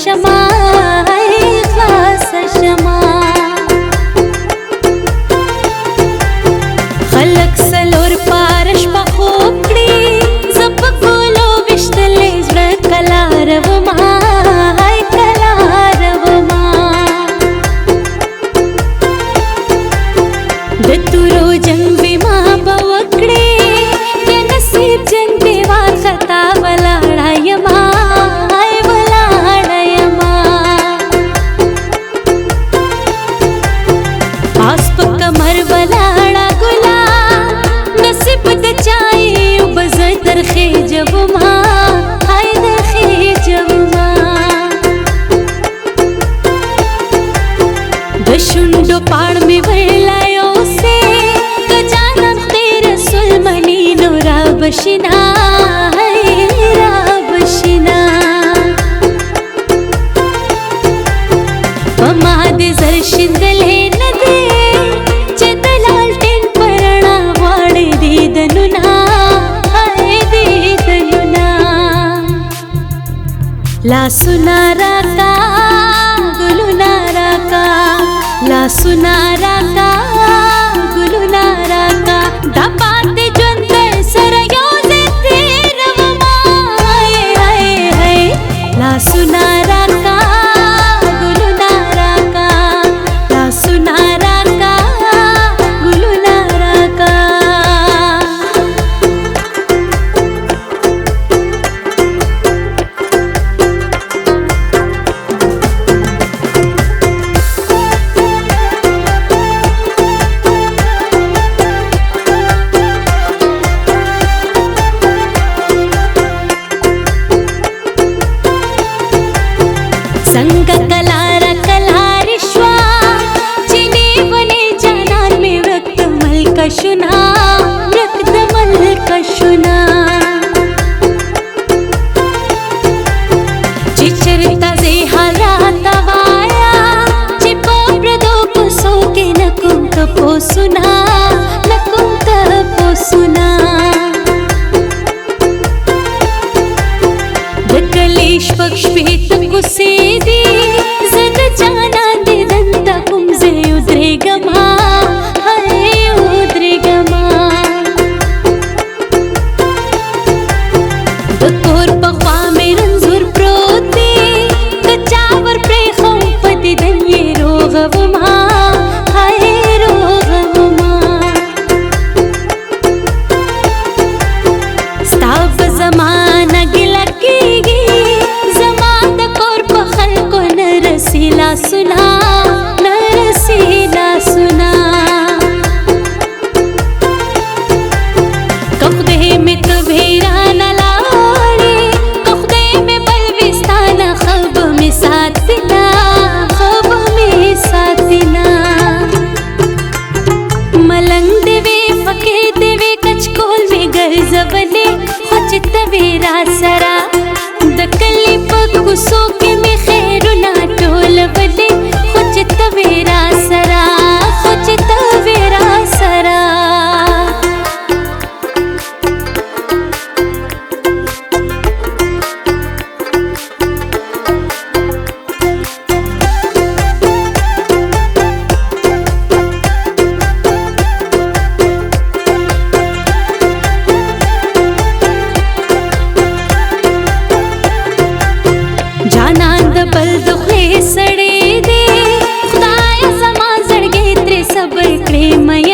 شما خلاص شما خلق سلور پارش په خوب کړي زپ کولو وشتلې زړه کلار وما د تورو جنگ بما بوکړې د نصیب جنگ دی واختا ولاړه یما آس په کمر ولاړه ګلا نصیب د چای وبز درخې جوما هاي درخې جوما د شونډو پاړ می ولایو سه د جانان خیر رسول منی نور بشنا را بشنا پما دې زر شندلې لا سنارا کا گلو نارا کا لا سنارا کا گلو نارا کا دا پات جوند سر یوز تیر وما ہائے ہائے لا سنارا کا گلو نارا کا لا سنارا کا گلو نارا کا संग कलारा कलारिश्वा चिनी बने जानन में वक्त मल कशुना वक्त मल कशुना चिचरता जे हालाता वाया चिपो प्रदो कुसो के नकुम तपो सुना दकलेश पक्ष पेत कुसेदी जद जाना दे दंता कुमजे उद्रे गमा हाय उद्रे गमा दकोर पख्वा में रंजुर प्रोते कचावर प्रेखों पति दन्ये रोगवमा हाय रोगवमा स्ताव जमाना गिला कीगी नरसीला सुना कखदे में कभेरा न लाड़े कखदे में बलविस्ताना खब में साथिना मलंग देवे फके देवे कचकोल में गर्जबले खुचित वेरा सरा दकली पकुसो के में खैर ना टोल बले खुचित वेरा सरा बल दुखे सड़े दे खुदाया समा जड़गे त्रे सबर करे मया